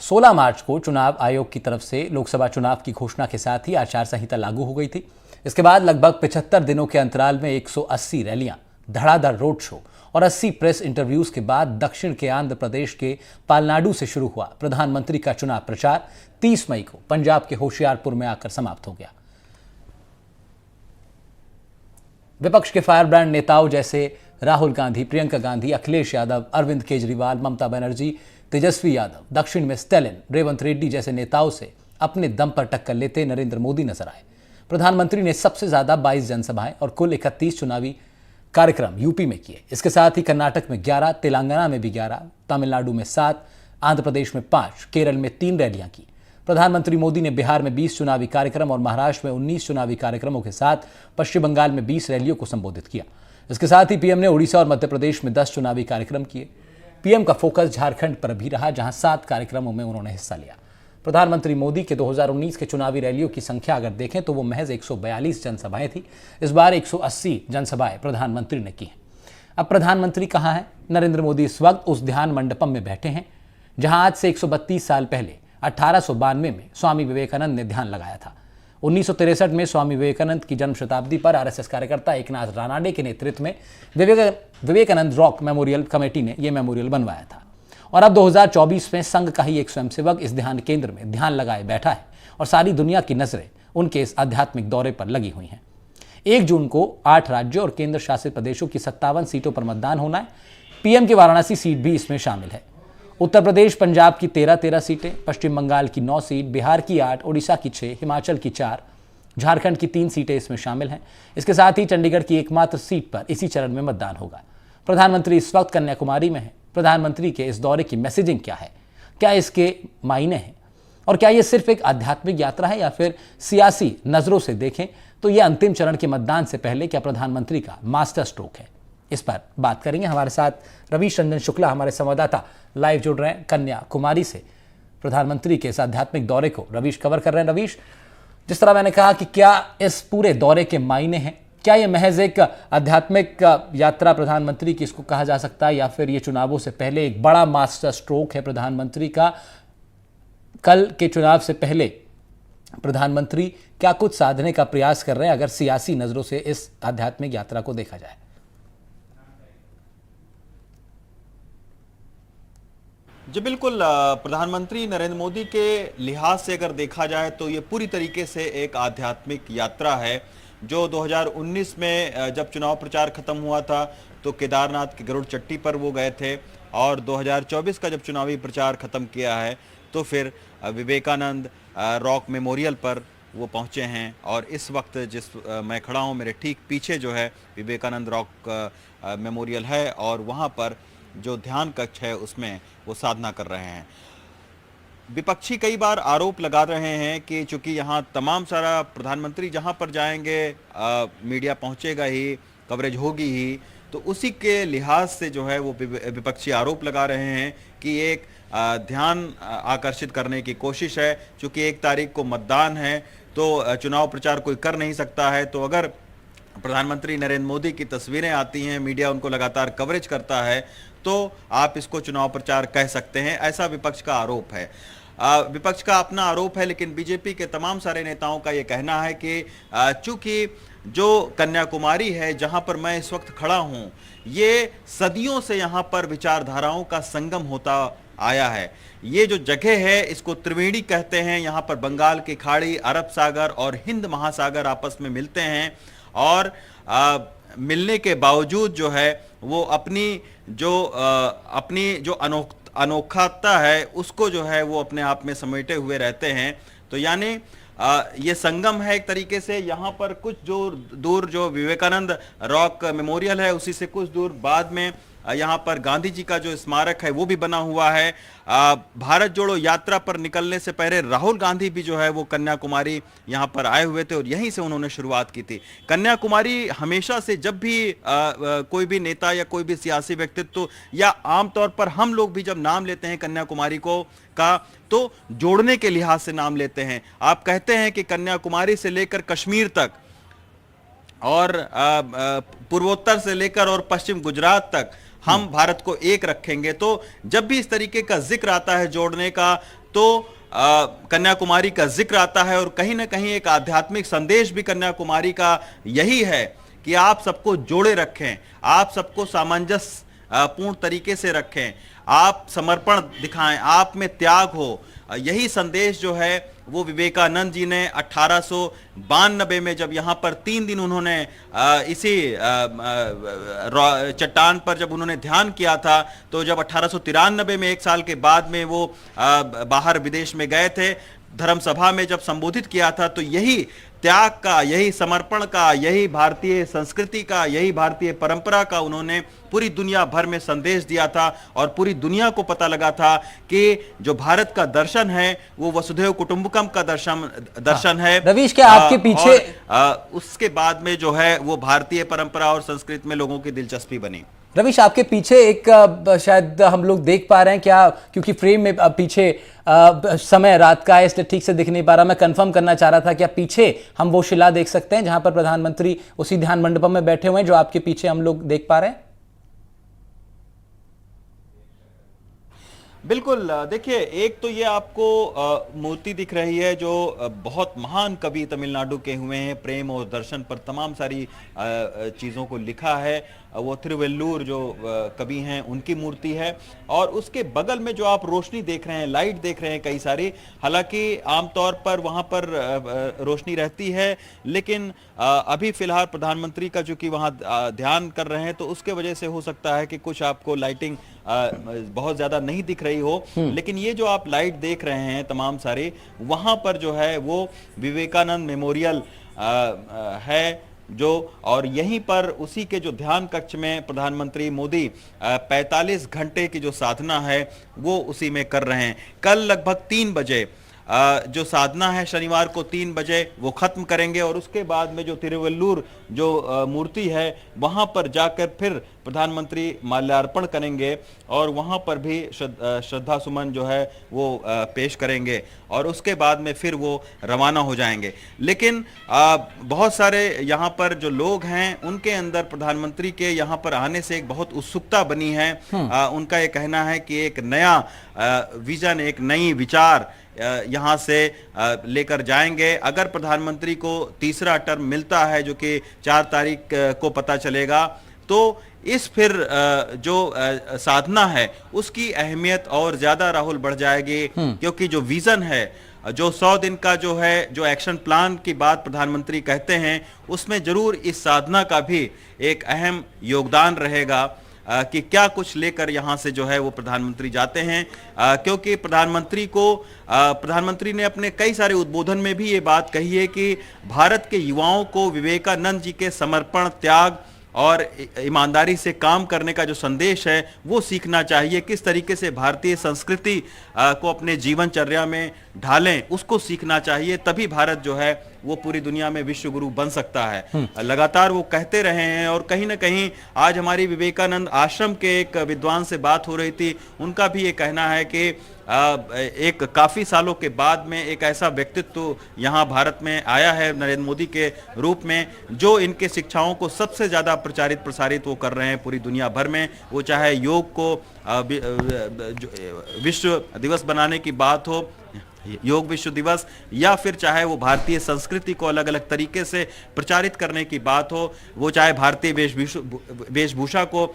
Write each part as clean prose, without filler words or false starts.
16 मार्च को चुनाव आयोग की तरफ से लोकसभा चुनाव की घोषणा के साथ ही आचार संहिता लागू हो गई थी। इसके बाद लगभग 75 दिनों के अंतराल में 180 रैलियां, धड़ाधड़ रोड शो और 80 प्रेस इंटरव्यूज के बाद दक्षिण के आंध्र प्रदेश के पालनाडु से शुरू हुआ प्रधानमंत्री का चुनाव प्रचार 30 मई को पंजाब के होशियारपुर में आकर समाप्त हो गया। विपक्ष के फायर ब्रांड नेताओं जैसे राहुल गांधी, प्रियंका गांधी, अखिलेश यादव, अरविंद केजरीवाल, ममता बनर्जी, तेजस्वी यादव, दक्षिण में स्टैलिन, रेवंत रेड्डी जैसे नेताओं से अपने दम पर टक्कर लेते नरेंद्र मोदी नजर आए। प्रधानमंत्री ने सबसे ज्यादा 22 जनसभाएं और कुल 31 चुनावी कार्यक्रम यूपी में किए। इसके साथ ही कर्नाटक में 11, तेलंगाना में भी 11, तमिलनाडु में 7, आंध्र प्रदेश में 5, केरल में 3 रैलियां की। प्रधानमंत्री मोदी ने बिहार में 20 चुनावी कार्यक्रम और महाराष्ट्र में 19 चुनावी कार्यक्रमों के साथ पश्चिम बंगाल में 20 रैलियों को संबोधित किया। इसके साथ ही पीएम ने उड़ीसा और मध्य प्रदेश में 10 चुनावी कार्यक्रम किए। पीएम का फोकस झारखंड पर भी रहा, जहां 7 कार्यक्रमों में उन्होंने हिस्सा लिया। प्रधानमंत्री मोदी के 2019 के चुनावी रैलियों की संख्या अगर देखें तो वो महज 142 जनसभाएं थी। इस बार 180 जनसभाएं प्रधानमंत्री ने की हैं। अब प्रधानमंत्री कहां हैं? नरेंद्र मोदी इस वक्त उस ध्यान मंडपम में बैठे हैं जहां आज से 132 साल पहले 1892 में स्वामी विवेकानंद ने ध्यान लगाया था। 1963 में स्वामी विवेकानंद की जन्म शताब्दी पर आरएसएस कार्यकर्ता एकनाथ रानाडे के नेतृत्व में विवेकानंद रॉक मेमोरियल कमेटी ने यह मेमोरियल बनवाया था। और अब 2024 में संघ का ही एक स्वयंसेवक इस ध्यान केंद्र में ध्यान लगाए बैठा है और सारी दुनिया की नजरें उनके इस आध्यात्मिक दौरे पर लगी हुई हैं। 1 जून को 8 राज्यों और केंद्र शासित प्रदेशों की 57 सीटों पर मतदान होना है। पीएम की वाराणसी सीट भी इसमें शामिल है। उत्तर प्रदेश, पंजाब की 13 सीटें, पश्चिम बंगाल की 9 सीट, बिहार की 8, उड़ीसा की 6, हिमाचल की 4, झारखंड की 3 सीटें इसमें शामिल हैं। इसके साथ ही चंडीगढ़ की एकमात्र सीट पर इसी चरण में मतदान होगा। प्रधानमंत्री इस वक्त कन्याकुमारी में है। प्रधानमंत्री के इस दौरे की मैसेजिंग क्या है? क्या इसके मायने हैं? और क्या यह सिर्फ एक आध्यात्मिक यात्रा है या फिर सियासी नजरों से देखें तो यह अंतिम चरण के मतदान से पहले क्या प्रधानमंत्री का मास्टर स्ट्रोक है? इस पर बात करेंगे। हमारे साथ रवीश रंजन शुक्ला, हमारे संवाददाता, लाइव जुड़ रहे हैं कन्याकुमारी से। प्रधानमंत्री के इस आध्यात्मिक दौरे को रवीश कवर कर रहे हैं। रवीश, जिस तरह मैंने कहा कि क्या इस पूरे दौरे के मायने हैं? क्या ये महज एक आध्यात्मिक यात्रा प्रधानमंत्री की इसको कहा जा सकता है या फिर ये चुनावों से पहले एक बड़ा मास्टर स्ट्रोक है प्रधानमंत्री का? कल के चुनाव से पहले प्रधानमंत्री क्या कुछ साधने का प्रयास कर रहे हैं अगर सियासी नजरों से इस आध्यात्मिक यात्रा को देखा जाए? जी बिल्कुल, प्रधानमंत्री नरेंद्र मोदी के लिहाज से अगर देखा जाए तो ये पूरी तरीके से एक आध्यात्मिक यात्रा है। जो 2019 में जब चुनाव प्रचार खत्म हुआ था तो केदारनाथ की गरुड़ चट्टी पर वो गए थे और 2024 का जब चुनावी प्रचार खत्म किया है तो फिर विवेकानंद रॉक मेमोरियल पर वो पहुंचे हैं। और इस वक्त जिस मैं खड़ा हूं, मेरे ठीक पीछे जो है विवेकानंद रॉक मेमोरियल है और वहां पर जो ध्यान कक्ष है उसमें वो साधना कर रहे हैं। विपक्षी कई बार आरोप लगा रहे हैं कि चूंकि यहाँ तमाम सारा प्रधानमंत्री जहाँ पर जाएंगे मीडिया पहुँचेगा ही, कवरेज होगी ही, तो उसी के लिहाज से जो है वो विपक्षी आरोप लगा रहे हैं कि एक ध्यान आकर्षित करने की कोशिश है। चूंकि 1 तारीख को मतदान है तो चुनाव प्रचार कोई कर नहीं सकता है, तो अगर प्रधानमंत्री नरेंद्र मोदी की तस्वीरें आती हैं, मीडिया उनको लगातार कवरेज करता है, तो आप इसको चुनाव प्रचार कह सकते हैं, ऐसा विपक्ष का आरोप है। विपक्ष का अपना आरोप है, लेकिन बीजेपी के तमाम सारे नेताओं का ये कहना है कि चूंकि जो कन्याकुमारी है जहां पर मैं इस वक्त खड़ा हूं, ये सदियों से यहां पर विचारधाराओं का संगम होता आया है। ये जो जगह है इसको त्रिवेणी कहते हैं। यहाँ पर बंगाल की खाड़ी, अरब सागर और हिंद महासागर आपस में मिलते हैं और मिलने के बावजूद जो है वो अपनी जो अनोखाता है उसको जो है वो अपने आप में समेटे हुए रहते हैं। तो यानी ये संगम है एक तरीके से। यहाँ पर कुछ दूर जो विवेकानंद रॉक मेमोरियल है उसी से कुछ दूर बाद में यहाँ पर गांधी जी का जो स्मारक है वो भी बना हुआ है। भारत जोड़ो यात्रा पर निकलने से पहले राहुल गांधी भी जो है वो कन्याकुमारी यहाँ पर आए हुए थे और यहीं से उन्होंने शुरुआत की थी। कन्याकुमारी हमेशा से जब भी कोई भी नेता या कोई भी सियासी व्यक्तित्व या आमतौर पर हम लोग भी जब नाम लेते हैं कन्याकुमारी का तो जोड़ने के लिहाज से नाम लेते हैं। आप कहते हैं कि कन्याकुमारी से लेकर कश्मीर तक और पूर्वोत्तर से लेकर और पश्चिम गुजरात तक हम भारत को एक रखेंगे। तो जब भी इस तरीके का जिक्र आता है जोड़ने का तो कन्याकुमारी का जिक्र आता है और कहीं ना कहीं एक आध्यात्मिक संदेश भी कन्याकुमारी का यही है कि आप सबको जोड़े रखें, आप सबको सामंजस्य पूर्ण तरीके से रखें, आप समर्पण दिखाएं, आप में त्याग हो। यही संदेश जो है वो विवेकानंद जी ने 1892 में जब यहाँ पर 3 दिन उन्होंने इसी चट्टान पर जब उन्होंने ध्यान किया था, तो जब 1893 में 1 साल के बाद में वो बाहर विदेश में गए थे, धर्म सभा में जब संबोधित किया था, तो यही त्याग का, यही समर्पण का, यही भारतीय संस्कृति का, यही भारतीय परंपरा का उन्होंने पूरी दुनिया भर में संदेश दिया था और पूरी दुनिया को पता लगा था कि जो भारत का दर्शन है वो वसुधैव कुटुंबकम का दर्शन है। रवीश, क्या आपके पीछे उसके बाद में जो है वो भारतीय परंपरा और संस्कृति में लोगों की दिलचस्पी बनी। रवीश, आपके पीछे एक शायद हम लोग देख पा रहे हैं क्या, क्योंकि फ्रेम में पीछे समय रात का है इसलिए ठीक से दिख नहीं पा रहा, मैं कंफर्म करना चाह रहा था क्या पीछे हम वो शिला देख सकते हैं जहां पर प्रधानमंत्री उसी ध्यान मंडपम में बैठे हुए हैं जो आपके पीछे हम लोग देख पा रहे हैं? बिल्कुल, देखिए, एक तो ये आपको मूर्ति दिख रही है जो बहुत महान कवि तमिलनाडु के हुए हैं, प्रेम और दर्शन पर तमाम सारी चीज़ों को लिखा है, वो तिरुवेल्लूर जो कवि हैं उनकी मूर्ति है। और उसके बगल में जो आप रोशनी देख रहे हैं, लाइट देख रहे हैं कई सारी, हालांकि आमतौर पर वहाँ पर रोशनी रहती है, लेकिन अभी फिलहाल प्रधानमंत्री का जो कि वहाँ ध्यान कर रहे हैं, तो उसके वजह से हो सकता है कि कुछ आपको लाइटिंग बहुत ज्यादा नहीं दिख रही हो। लेकिन ये जो आप लाइट देख रहे हैं तमाम सारे, वहां पर जो है वो विवेकानंद मेमोरियल है जो, और यहीं पर उसी के जो ध्यान कक्ष में प्रधानमंत्री मोदी 45 घंटे की जो साधना है वो उसी में कर रहे हैं। कल लगभग 3 बजे जो साधना है शनिवार को 3 बजे वो खत्म करेंगे और उसके बाद में जो तिरुवल्लुर जो मूर्ति है वहां पर जाकर फिर प्रधानमंत्री माल्यार्पण करेंगे और वहां पर भी श्रद्धा सुमन जो है वो पेश करेंगे और उसके बाद में फिर वो रवाना हो जाएंगे। लेकिन बहुत सारे यहाँ पर जो लोग हैं उनके अंदर प्रधानमंत्री के यहाँ पर आने से एक बहुत उत्सुकता बनी है। उनका ये कहना है कि एक नया विजन, एक नई विचार यहाँ से लेकर जाएंगे। अगर प्रधानमंत्री को तीसरा टर्म मिलता है जो कि 4 तारीख को पता चलेगा, तो इस फिर जो साधना है उसकी अहमियत और ज्यादा राहुल बढ़ जाएगी, क्योंकि जो विजन है, जो 100 दिन का जो है, जो एक्शन प्लान की बात प्रधानमंत्री कहते हैं, उसमें जरूर इस साधना का भी एक अहम योगदान रहेगा कि क्या कुछ लेकर यहाँ से जो है वो प्रधानमंत्री जाते हैं। क्योंकि प्रधानमंत्री ने अपने कई सारे उद्बोधन में भी ये बात कही है कि भारत के युवाओं को विवेकानंद जी के समर्पण, त्याग और ईमानदारी से काम करने का जो संदेश है वो सीखना चाहिए। किस तरीके से भारतीय संस्कृति को अपने जीवनचर्या में ढालें, उसको सीखना चाहिए। तभी भारत जो है वो पूरी दुनिया में विश्व गुरु बन सकता है। लगातार वो कहते रहे हैं और कहीं ना कहीं आज हमारी विवेकानंद आश्रम के एक विद्वान से बात हो रही थी, उनका भी ये कहना है कि एक काफी सालों के बाद में एक ऐसा व्यक्तित्व यहाँ भारत में आया है नरेंद्र मोदी के रूप में, जो इनके शिक्षाओं को सबसे ज्यादा प्रचारित प्रसारित वो कर रहे हैं पूरी दुनिया भर में। वो चाहे योग को विश्व दिवस बनाने की बात हो, योग विश्व दिवस, या फिर चाहे वो भारतीय संस्कृति को अलग अलग तरीके से प्रचारित करने की बात हो, वो चाहे भारतीय वेशभूषा को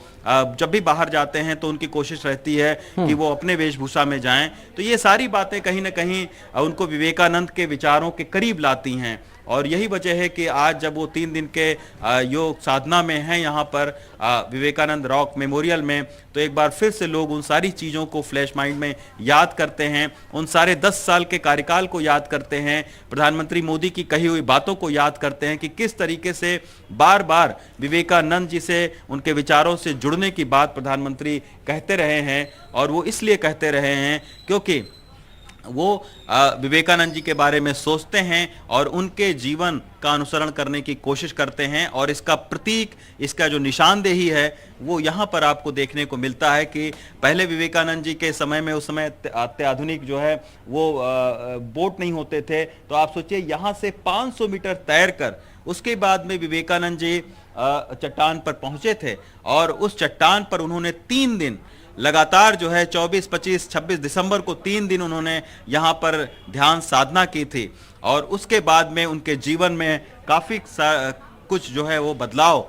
जब भी बाहर जाते हैं तो उनकी कोशिश रहती है कि वो अपने वेशभूषा में जाएं। तो ये सारी बातें कहीं ना कहीं उनको विवेकानंद के विचारों के करीब लाती हैं और यही वजह है कि आज जब वो 3 दिन के योग साधना में हैं यहाँ पर विवेकानंद रॉक मेमोरियल में, तो एक बार फिर से लोग उन सारी चीज़ों को फ्लैश माइंड में याद करते हैं, उन सारे 10 साल के कार्यकाल को याद करते हैं, प्रधानमंत्री मोदी की कही हुई बातों को याद करते हैं कि किस तरीके से बार बार विवेकानंद जी से, उनके विचारों से जुड़ने की बात प्रधानमंत्री कहते रहे हैं। और वो इसलिए कहते रहे हैं क्योंकि वो विवेकानंद जी के बारे में सोचते हैं और उनके जीवन का अनुसरण करने की कोशिश करते हैं। और इसका प्रतीक, इसका जो निशानदेही है वो यहाँ पर आपको देखने को मिलता है कि पहले विवेकानंद जी के समय में, उस समय अत्याधुनिक जो है वो बोट नहीं होते थे, तो आप सोचिए यहाँ से 500 मीटर तैरकर उसके बाद में विवेकानंद जी चट्टान पर पहुंचे थे और उस चट्टान पर उन्होंने 3 दिन लगातार जो है 24, 25, 26 दिसंबर को 3 दिन उन्होंने यहाँ पर ध्यान साधना की थी और उसके बाद में उनके जीवन में काफी कुछ जो है वो बदलाव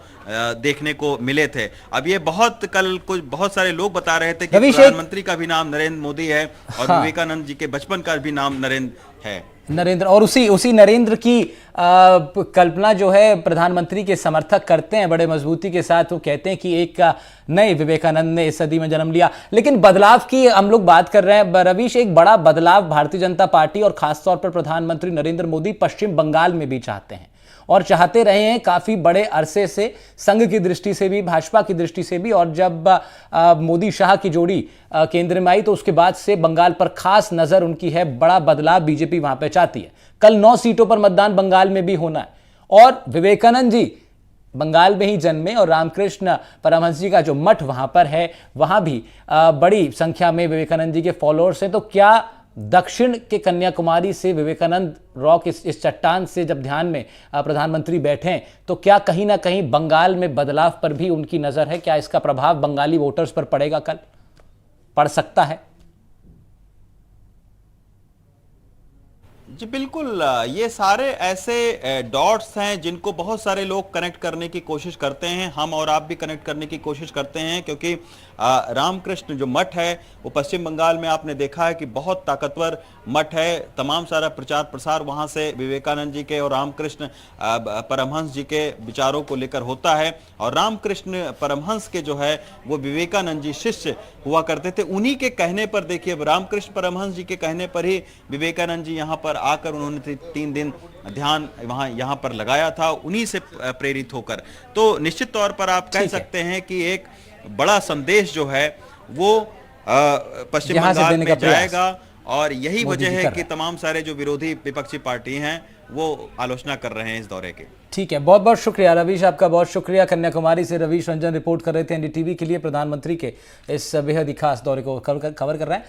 देखने को मिले थे। अब ये बहुत सारे लोग बता रहे थे कि प्रधानमंत्री का भी नाम नरेंद्र मोदी है और हाँ। विवेकानंद जी के बचपन का भी नाम नरेंद्र है। नरेंद्र, और उसी नरेंद्र की कल्पना जो है प्रधानमंत्री के समर्थक करते हैं बड़े मजबूती के साथ। वो कहते हैं कि एक नए विवेकानंद ने इस सदी में जन्म लिया। लेकिन बदलाव की हम लोग बात कर रहे हैं रवीश, एक बड़ा बदलाव भारतीय जनता पार्टी और खासतौर पर प्रधानमंत्री नरेंद्र मोदी पश्चिम बंगाल में भी चाहते हैं और चाहते रहे हैं काफी बड़े अरसे से, संघ की दृष्टि से भी, भाजपा की दृष्टि से भी। और जब मोदी शाह की जोड़ी केंद्र में आई तो उसके बाद से बंगाल पर खास नजर उनकी है। बड़ा बदलाव बीजेपी वहां पे चाहती है। कल 9 सीटों पर मतदान बंगाल में भी होना है और विवेकानंद जी बंगाल में ही जन्मे और रामकृष्ण परमहंस जी का जो मठ वहां पर है वहां भी बड़ी संख्या में विवेकानंद जी के फॉलोअर्स हैं। तो क्या दक्षिण के कन्याकुमारी से विवेकानंद रॉक इस चट्टान से जब ध्यान में प्रधानमंत्री बैठे तो क्या कहीं ना कहीं बंगाल में बदलाव पर भी उनकी नजर है? क्या इसका प्रभाव बंगाली वोटर्स पर पड़ेगा? कल पड़ सकता है। जी बिल्कुल, ये सारे ऐसे डॉट्स हैं जिनको बहुत सारे लोग कनेक्ट करने की कोशिश करते हैं। हम और आप भी कनेक्ट करने की कोशिश करते हैं क्योंकि रामकृष्ण जो मठ है वो पश्चिम बंगाल में आपने देखा है कि बहुत ताकतवर मठ है। तमाम सारा प्रचार प्रसार वहां से विवेकानंद जी के और रामकृष्ण परमहंस जी के विचारों को लेकर होता है। और रामकृष्ण परमहंस के जो है वो विवेकानंद जी शिष्य हुआ करते थे। उन्हीं के कहने पर, देखिए रामकृष्ण परमहंस जी के कहने पर ही विवेकानंद जी यहाँ पर आकर उन्होंने 3 दिन ध्यान यहाँ पर लगाया था, उन्हीं से प्रेरित होकर। तो निश्चित तौर पर आप कह सकते हैं कि एक बड़ा संदेश जो है वो पश्चिम बंगाल में जाएगा और यही वजह है कि तमाम सारे जो विरोधी विपक्षी पार्टी हैं वो आलोचना कर रहे हैं इस दौरे के। ठीक है, बहुत बहुत शुक्रिया रवीश, आपका बहुत शुक्रिया। कन्याकुमारी से रवीश रंजन रिपोर्ट कर रहे थे एनडीटीवी के लिए। प्रधानमंत्री के इस बेहद ही खास दौरे को कवर कर रहे हैं।